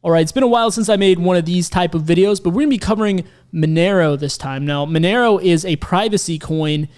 All right, it's been a while since I made one of these type of videos, but we're going to be covering Monero this time. Now, Monero is a privacy coin.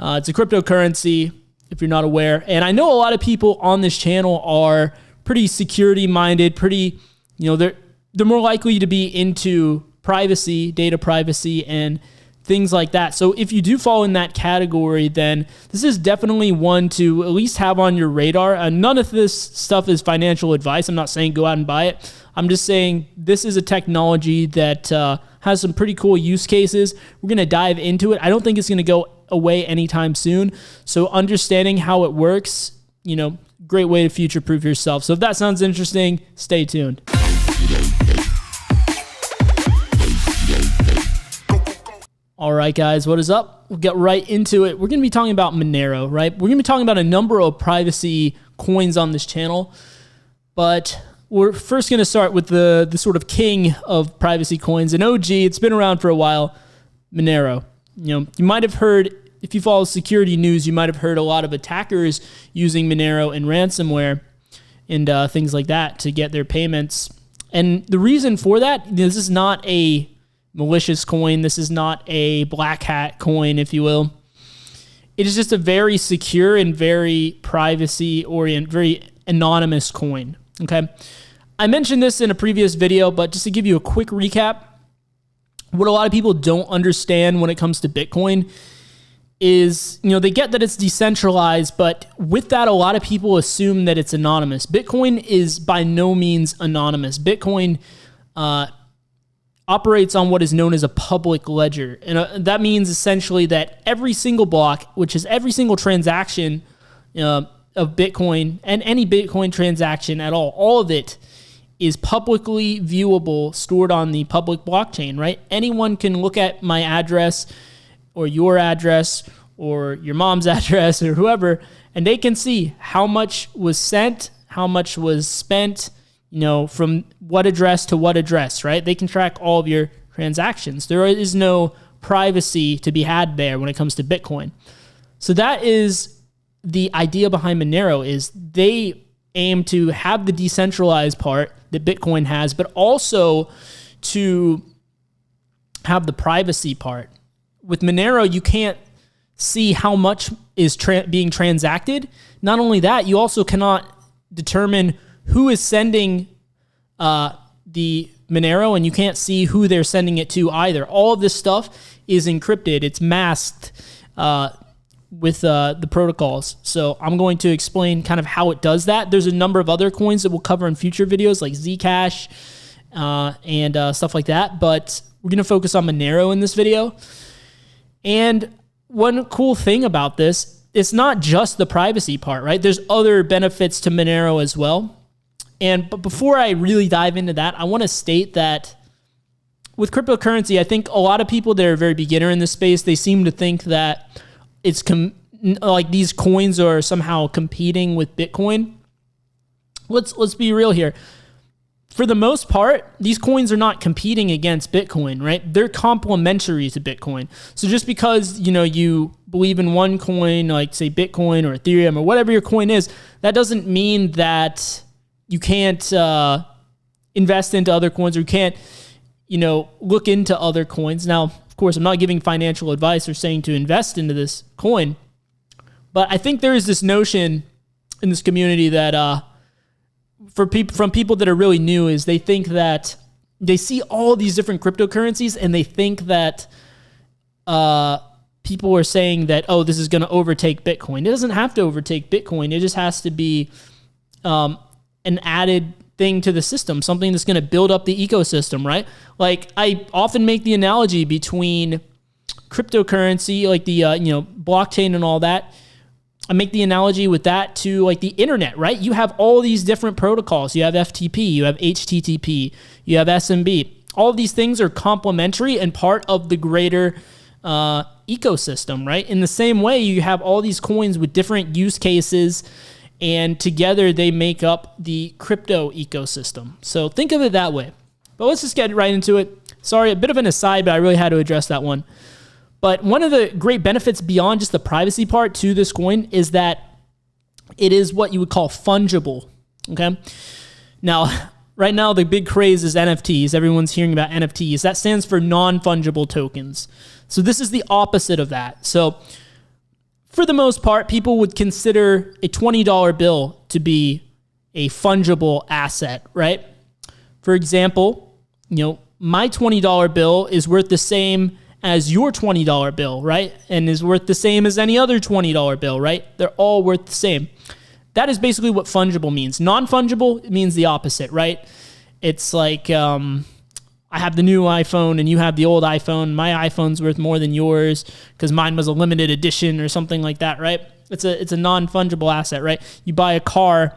It's a cryptocurrency, if you're not aware. And I know a lot of people on this channel are pretty security-minded, pretty, they're more likely to be into privacy, data privacy, and things like that. So if you do fall in that category, then this is definitely one to at least have on your radar. None of this stuff is financial advice. I'm not saying go out and buy it. I'm just saying this is a technology that has some pretty cool use cases. We're going to dive into it. I don't think it's going to go away anytime soon. So understanding how it works, great way to future-proof yourself. So if that sounds interesting, stay tuned. All right, guys, what is up? We'll get right into it. We're going to be talking about Monero, right? We're going to be talking about a number of privacy coins on this channel, but we're first going to start with the sort of king of privacy coins, an OG. It's been around for a while, Monero. You might have heard, if you follow security news, you might have heard a lot of attackers using Monero and ransomware and things like that to get their payments. And the reason for that, this is not a malicious coin. This is not a black hat coin, if you will. It is just a very secure and very privacy-oriented, very anonymous coin, okay? I mentioned this in a previous video, but just to give you a quick recap, what a lot of people don't understand when it comes to Bitcoin is, they get that it's decentralized, but with that, a lot of people assume that it's anonymous. Bitcoin is by no means anonymous. Bitcoin operates on what is known as a public ledger. And that means essentially that every single block, which is every single transaction of Bitcoin and any Bitcoin transaction at all of it is publicly viewable, stored on the public blockchain, right? Anyone can look at my address or your address or your mom's address or whoever, and they can see how much was sent, how much was spent, from what address to what address, right? They can track all of your transactions. There is no privacy to be had there when it comes to Bitcoin. So that is the idea behind Monero, is they aim to have the decentralized part that Bitcoin has, but also to have the privacy part. With Monero, you can't see how much is being transacted. Not only that, you also cannot determine who is sending the Monero, and you can't see who they're sending it to either. All of this stuff is encrypted. It's masked with the protocols. So I'm going to explain kind of how it does that. There's a number of other coins that we'll cover in future videos, like Zcash and stuff like that, but we're going to focus on Monero in this video. And one cool thing about this, it's not just the privacy part, right? There's other benefits to Monero as well. But before I really dive into that, I want to state that with cryptocurrency, I think a lot of people that are very beginner in this space, they seem to think that it's like these coins are somehow competing with Bitcoin. Let's be real here. For the most part, these coins are not competing against Bitcoin, right? They're complementary to Bitcoin. So just because, you believe in one coin, like say Bitcoin or Ethereum or whatever your coin is, that doesn't mean that you can't invest into other coins, or you can't, look into other coins. Now, of course, I'm not giving financial advice or saying to invest into this coin, but I think there is this notion in this community that from people that are really new, is they think that they see all these different cryptocurrencies and they think that people are saying that, oh, this is going to overtake Bitcoin. It doesn't have to overtake Bitcoin. It just has to be an added thing to the system, something that's going to build up the ecosystem, right? Like I often make the analogy between cryptocurrency, like the blockchain and all that. I make the analogy with that to like the internet, right? You have all these different protocols. You have FTP, you have HTTP, you have SMB. All of these things are complementary and part of the greater ecosystem, right? In the same way, you have all these coins with different use cases, and together they make up the crypto ecosystem. So think of it that way. But let's just get right into it. Sorry, a bit of an aside, but I really had to address that one. But one of the great benefits beyond just the privacy part to this coin is that it is what you would call fungible, okay? Now, right now the big craze is NFTs. Everyone's hearing about NFTs. That stands for non-fungible tokens. So this is the opposite of that. So for the most part, people would consider a $20 bill to be a fungible asset, right? For example, my $20 bill is worth the same as your $20 bill, right? And is worth the same as any other $20 bill, right? They're all worth the same. That is basically what fungible means. Non-fungible means the opposite, right? It's like I have the new iPhone and you have the old iPhone. My iPhone's worth more than yours because mine was a limited edition or something like that, right? It's a non-fungible asset, right? You buy a car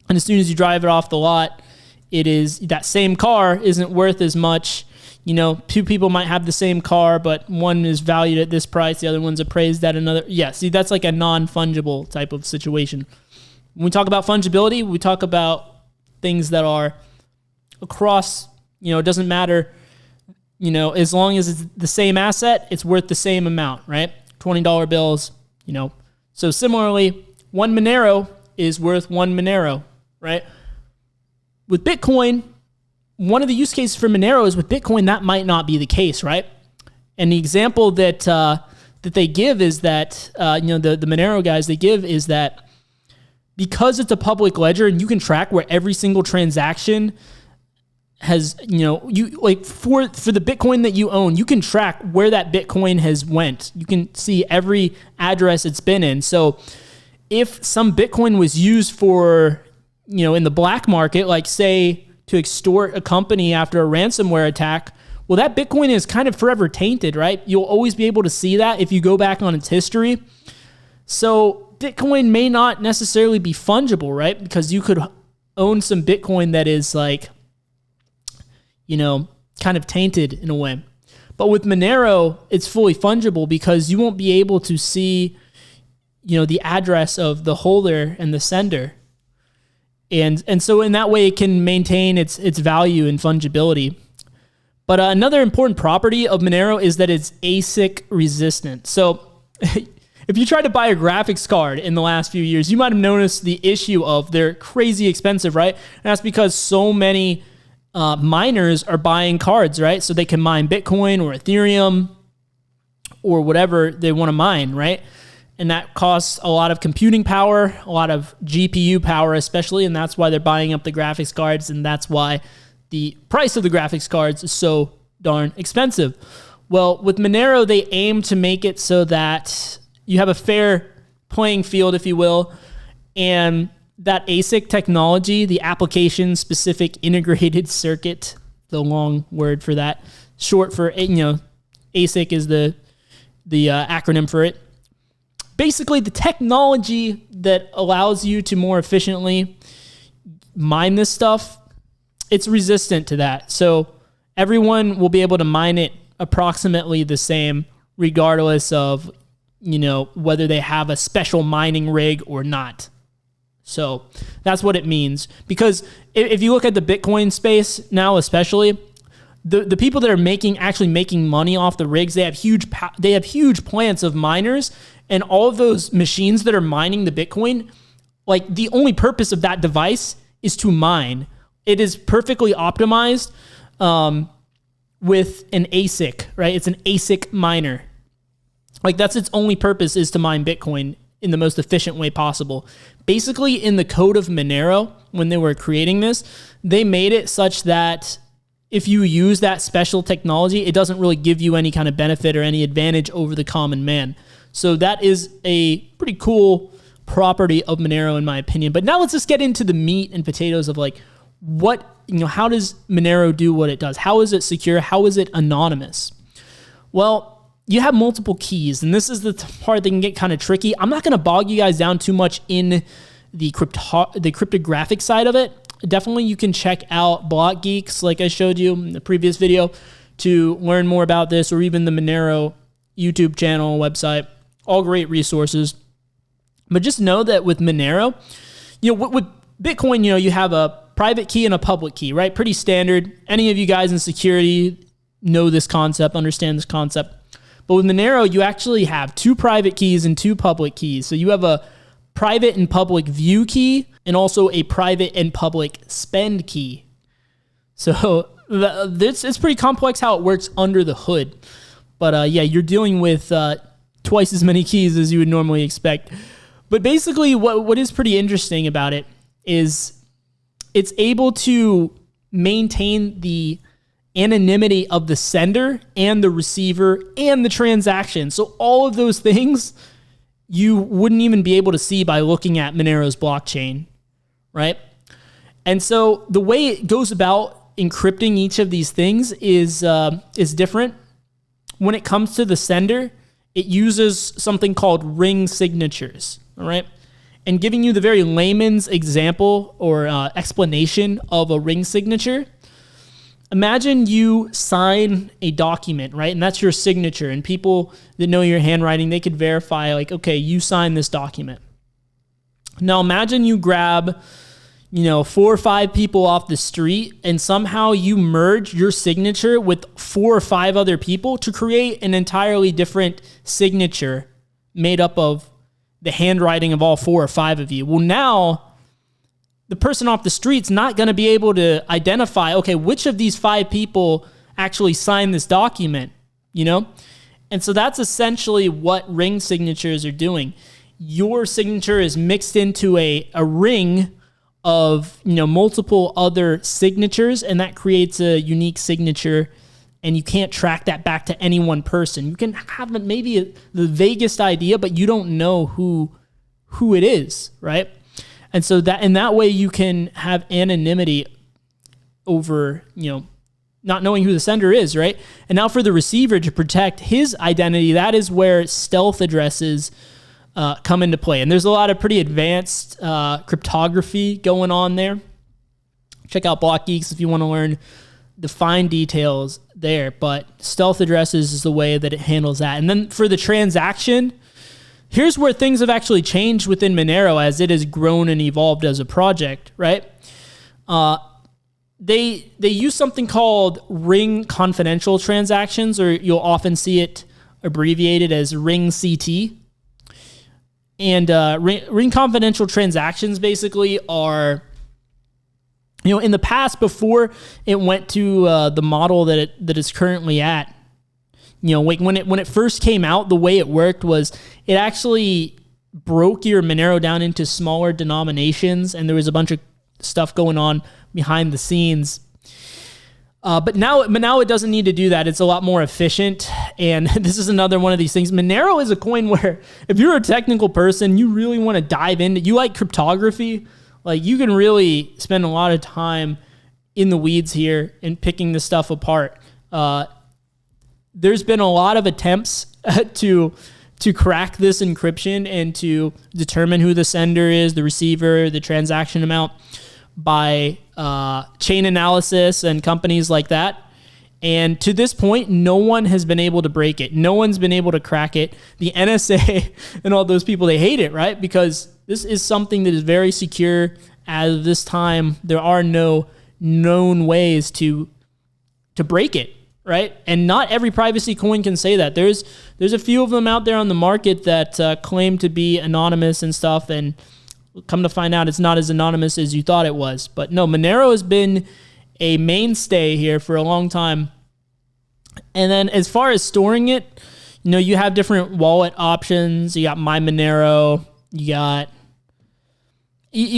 and as soon as you drive it off the lot, it is that same car isn't worth as much. Two people might have the same car, but one is valued at this price, the other one's appraised at another. Yeah, see, that's like a non-fungible type of situation. When we talk about fungibility, we talk about things that are across, it doesn't matter, as long as it's the same asset, it's worth the same amount, right? $20 bills, So similarly, one Monero is worth one Monero, right? With Bitcoin, one of the use cases for Monero is with Bitcoin, that might not be the case, right? And the example that they give is that, the Monero guys, they give is that because it's a public ledger and you can track where every single transaction has, you like for the Bitcoin that you own, you can track where that Bitcoin has went. You can see every address it's been in. So if some Bitcoin was used for, in the black market, like say, to extort a company after a ransomware attack, well, that Bitcoin is kind of forever tainted, right? You'll always be able to see that if you go back on its history. So Bitcoin may not necessarily be fungible, right? Because you could own some Bitcoin that is like, kind of tainted in a way. But with Monero, it's fully fungible because you won't be able to see, the address of the holder and the sender. And so in that way, it can maintain its value and fungibility. But another important property of Monero is that it's Asic resistant. So if you try to buy a graphics card in the last few years, you might have noticed the issue of they're crazy expensive, right? And that's because so many miners are buying cards, right? So they can mine Bitcoin or Ethereum or whatever they want to mine, right? And that costs a lot of computing power, a lot of GPU power especially, and that's why they're buying up the graphics cards, and that's why the price of the graphics cards is so darn expensive. Well, with Monero, they aim to make it so that you have a fair playing field, if you will, and that ASIC technology, the application-specific integrated circuit, the long word for that, short for, ASIC is the acronym for it. Basically, the technology that allows you to more efficiently mine this stuff, it's resistant to that. So everyone will be able to mine it approximately the same, regardless of, whether they have a special mining rig or not. So that's what it means. Because if you look at the Bitcoin space now, especially, the people that are actually making money off the rigs, they have huge plants of miners, and all of those machines that are mining the Bitcoin, like the only purpose of that device is to mine. It is perfectly optimized with an ASIC, right? It's an ASIC miner. Like that's its only purpose, is to mine Bitcoin in the most efficient way possible. Basically, in the code of Monero, when they were creating this, they made it such that if you use that special technology, it doesn't really give you any kind of benefit or any advantage over the common man. So that is a pretty cool property of Monero, in my opinion. But now let's just get into the meat and potatoes of like how does Monero do what it does? How is it secure? How is it anonymous? Well, you have multiple keys, and this is the part that can get kind of tricky. I'm not going to bog you guys down too much in the cryptographic side of it. Definitely you can check out Block Geeks, like I showed you in the previous video, to learn more about this, or even the Monero YouTube channel, website. All great resources. But just know that with Monero, with Bitcoin, you have a private key and a public key, right? Pretty standard. Any of you guys in security know this concept, understand this concept. But with Monero, you actually have two private keys and two public keys. So you have a private and public view key, and also a private and public spend key. So it's pretty complex how it works under the hood. But yeah, you're dealing with twice as many keys as you would normally expect. But basically what is pretty interesting about it is it's able to maintain the anonymity of the sender and the receiver and the transaction. So all of those things you wouldn't even be able to see by looking at Monero's blockchain, right? And so the way it goes about encrypting each of these things is different. When it comes to the sender, it uses something called ring signatures, all right? And giving you the very layman's example or explanation of a ring signature, imagine you sign a document, right? And that's your signature. And people that know your handwriting, they could verify, like, okay, you signed this document. Now imagine you grab, 4 or 5 people off the street and somehow you merge your signature with 4 or 5 other people to create an entirely different signature made up of the handwriting of all 4 or 5 of you. Well, now the person off the street's not going to be able to identify, okay, which of these 5 people actually signed this document, And so that's essentially what ring signatures are doing. Your signature is mixed into a ring of, multiple other signatures, and that creates a unique signature, and you can't track that back to any one person. You can have maybe the vaguest idea, but you don't know who it is, right? And so that way you can have anonymity over, not knowing who the sender is, right? And now for the receiver to protect his identity, that is where stealth addresses come into play. And there's a lot of pretty advanced cryptography going on there. Check out Block Geeks if you want to learn the fine details there. But stealth addresses is the way that it handles that. And then for the transaction, here's where things have actually changed within Monero as it has grown and evolved as a project, right? They use something called ring confidential transactions, or you'll often see it abbreviated as ring CT. And ring confidential transactions basically are, in the past before it went to the model that it's currently at. When it first came out, the way it worked was it actually broke your Monero down into smaller denominations, and there was a bunch of stuff going on behind the scenes. But now it doesn't need to do that. It's a lot more efficient, and this is another one of these things. Monero is a coin where if you're a technical person, you really want to dive into, you like cryptography, like you can really spend a lot of time in the weeds here and picking this stuff apart. There's been a lot of attempts to crack this encryption and to determine who the sender is, the receiver, the transaction amount by chain analysis and companies like that. And to this point, no one has been able to break it. No one's been able to crack it. The NSA and all those people, they hate it, right? Because this is something that is very secure. As of this time, there are no known ways to break it, right? And not every privacy coin can say that. There's a few of them out there on the market that claim to be anonymous and stuff, and come to find out it's not as anonymous as you thought it was. But no, Monero has been a mainstay here for a long time. And then as far as storing it, you have different wallet options. You got My Monero. You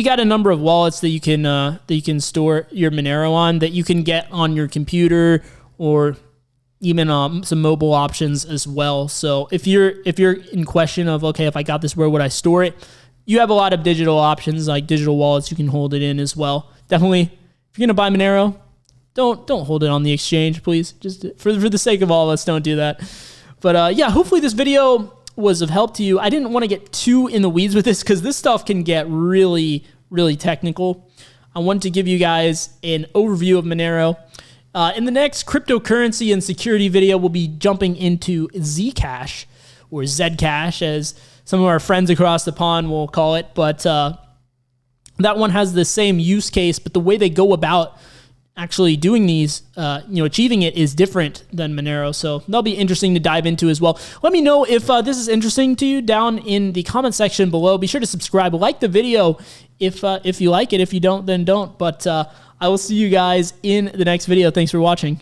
got a number of wallets that you can store your Monero on, that you can get on your computer, or even some mobile options as well. So if you're in question of, okay, if I got this, where would I store it? You have a lot of digital options, like digital wallets you can hold it in as well. Definitely, if you're gonna buy Monero, don't hold it on the exchange, please. Just for the sake of all of us, don't do that. But yeah, hopefully this video was of help to you. I didn't want to get too in the weeds with this because this stuff can get really, really technical. I want to give you guys an overview of Monero. In the next cryptocurrency and security video, we'll be jumping into Zcash, or Zcash, as some of our friends across the pond will call it. But that one has the same use case, but the way they go about actually doing these, achieving it is different than Monero. So that'll be interesting to dive into as well. Let me know if this is interesting to you down in the comment section below. Be sure to subscribe, like the video if you like it. If you don't, then don't. But I will see you guys in the next video. Thanks for watching.